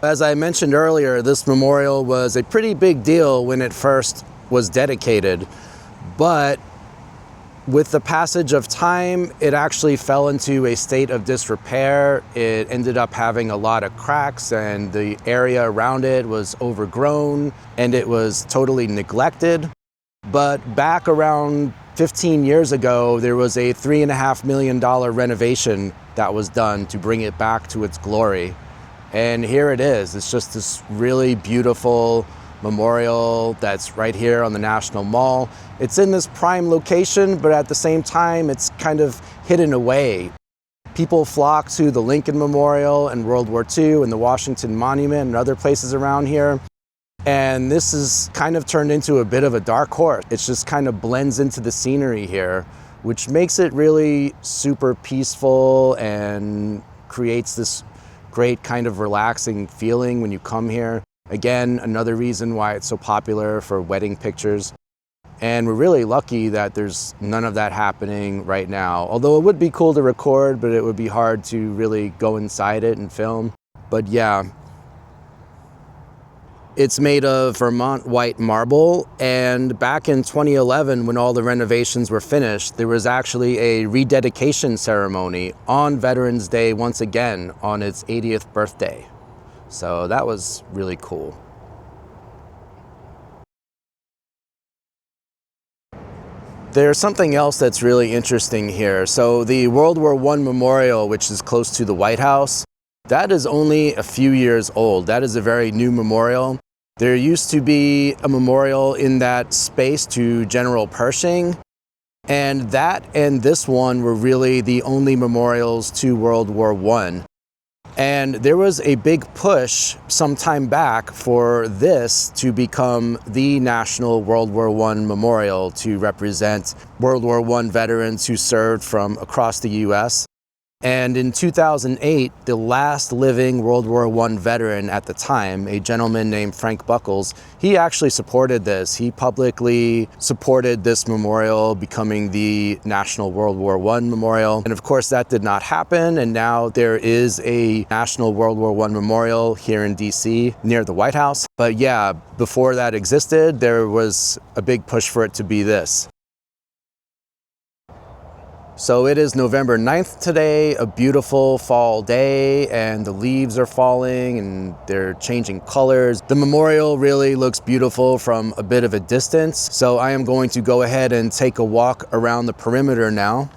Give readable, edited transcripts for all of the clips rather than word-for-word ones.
As I mentioned earlier, this memorial was a pretty big deal when it first was dedicated, but with the passage of time, it actually fell into a state of disrepair. It ended up having a lot of cracks, and the area around it was overgrown, and it was totally neglected. But back around 15 years ago, there was a $3.5 million renovation that was done to bring it back to its glory. And here it is. It's just this really beautiful memorial that's right here on the National Mall. It's in this prime location, but at the same time, it's kind of hidden away. People flock to the Lincoln Memorial and World War II and the Washington Monument and other places around here. And this is kind of turned into a bit of a dark horse. It just kind of blends into the scenery here, which makes it really super peaceful and creates this great kind of relaxing feeling when you come here. Again, another reason why it's so popular for wedding pictures. And we're really lucky that there's none of that happening right now. Although it would be cool to record, but it would be hard to really go inside it and film. But yeah, it's made of Vermont white marble, and back in 2011, when all the renovations were finished, there was actually a rededication ceremony on Veterans Day once again on its 80th birthday. So that was really cool. There's something else that's really interesting here. So the World War I Memorial, which is close to the White House, that is only a few years old. That is a very new memorial. There used to be a memorial in that space to General Pershing, and that and this one were really the only memorials to World War I. And there was a big push some time back for this to become the National World War I Memorial to represent World War I veterans who served from across the U.S. And in 2008, the last living World War I veteran at the time, a gentleman named Frank Buckles, he actually supported this. He publicly supported this memorial becoming the National World War I Memorial. And of course, that did not happen. And now there is a National World War I Memorial here in DC near the White House. But yeah, before that existed, there was a big push for it to be this. So it is November 9th today, a beautiful fall day, and the leaves are falling and they're changing colors. The memorial really looks beautiful from a bit of a distance. So I am going to go ahead and take a walk around the perimeter now.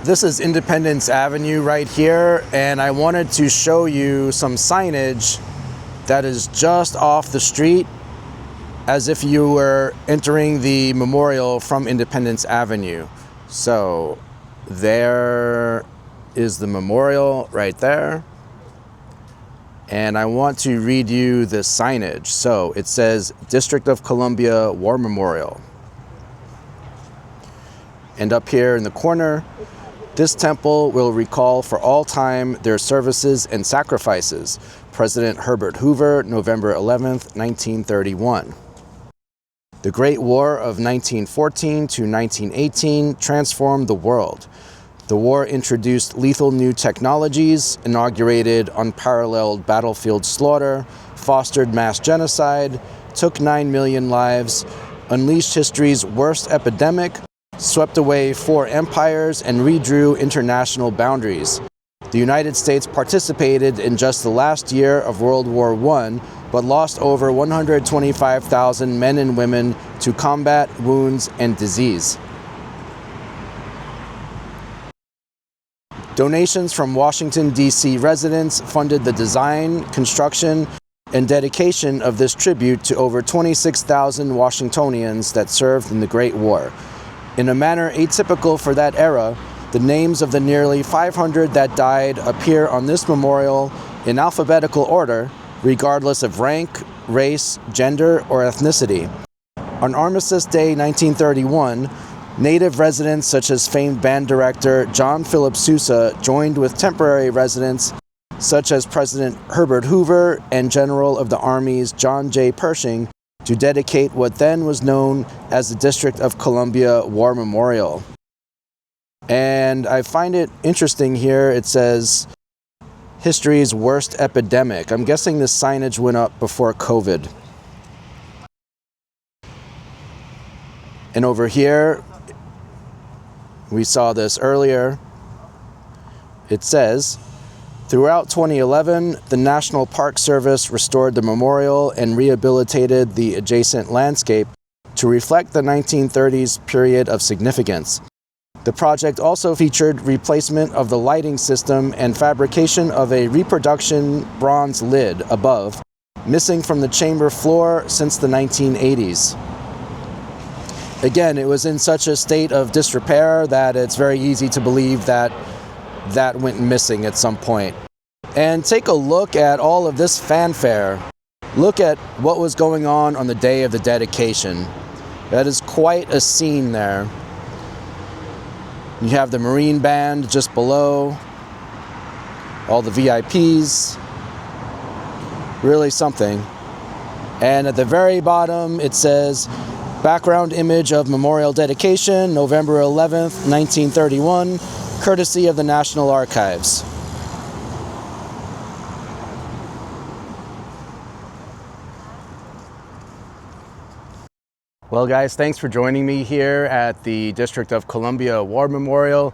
This is Independence Avenue right here, and I wanted to show you some signage that is just off the street as if you were entering the memorial from Independence Avenue. So there is the memorial right there. And I want to read you the signage. So it says District of Columbia War Memorial. And up here in the corner, this temple will recall for all time their services and sacrifices. President Herbert Hoover, November 11th, 1931. The Great War of 1914 to 1918 transformed the world. The war introduced lethal new technologies, inaugurated unparalleled battlefield slaughter, fostered mass genocide, took 9 million lives, unleashed history's worst epidemic, swept away 4 empires, and redrew international boundaries. The United States participated in just the last year of World War I, but lost over 125,000 men and women to combat, wounds, and disease. Donations from Washington, D.C. residents funded the design, construction, and dedication of this tribute to over 26,000 Washingtonians that served in the Great War. In a manner atypical for that era, the names of the nearly 500 that died appear on this memorial in alphabetical order, regardless of rank, race, gender, or ethnicity. On Armistice Day 1931, native residents such as famed band director John Philip Sousa joined with temporary residents such as President Herbert Hoover and General of the Army's John J. Pershing to dedicate what then was known as the District of Columbia War Memorial. And I find it interesting here, it says, history's worst epidemic. I'm guessing this signage went up before COVID. And over here, we saw this earlier. It says, throughout 2011, the National Park Service restored the memorial and rehabilitated the adjacent landscape to reflect the 1930s period of significance. The project also featured replacement of the lighting system and fabrication of a reproduction bronze lid above, missing from the chamber floor since the 1980s. Again, it was in such a state of disrepair that it's very easy to believe that that went missing at some point. And take a look at all of this fanfare. Look at what was going on the day of the dedication. That is quite a scene there. You have the Marine Band just below, all the VIPs, really something. And at the very bottom it says, background image of memorial dedication, November 11th, 1931, courtesy of the National Archives. Well guys, thanks for joining me here at the District of Columbia War Memorial.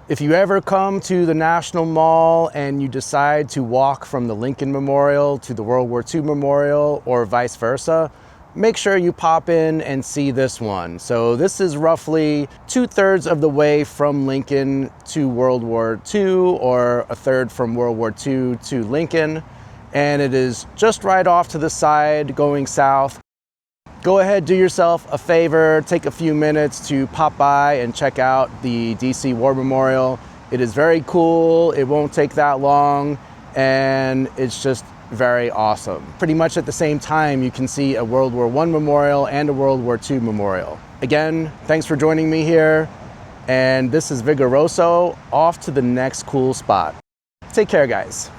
If you ever come to the National Mall and you decide to walk from the Lincoln Memorial to the World War II Memorial or vice versa, make sure you pop in and see this one. So this is roughly 2/3 of the way from Lincoln to World War II, or 1/3 from World War II to Lincoln. And it is just right off to the side going south. Go ahead, do yourself a favor, take a few minutes to pop by and check out the DC War Memorial. It is very cool, it won't take that long, and it's just very awesome. Pretty much at the same time, you can see a World War I memorial and a World War II memorial. Again, thanks for joining me here, and this is Vigoroso, off to the next cool spot. Take care, guys.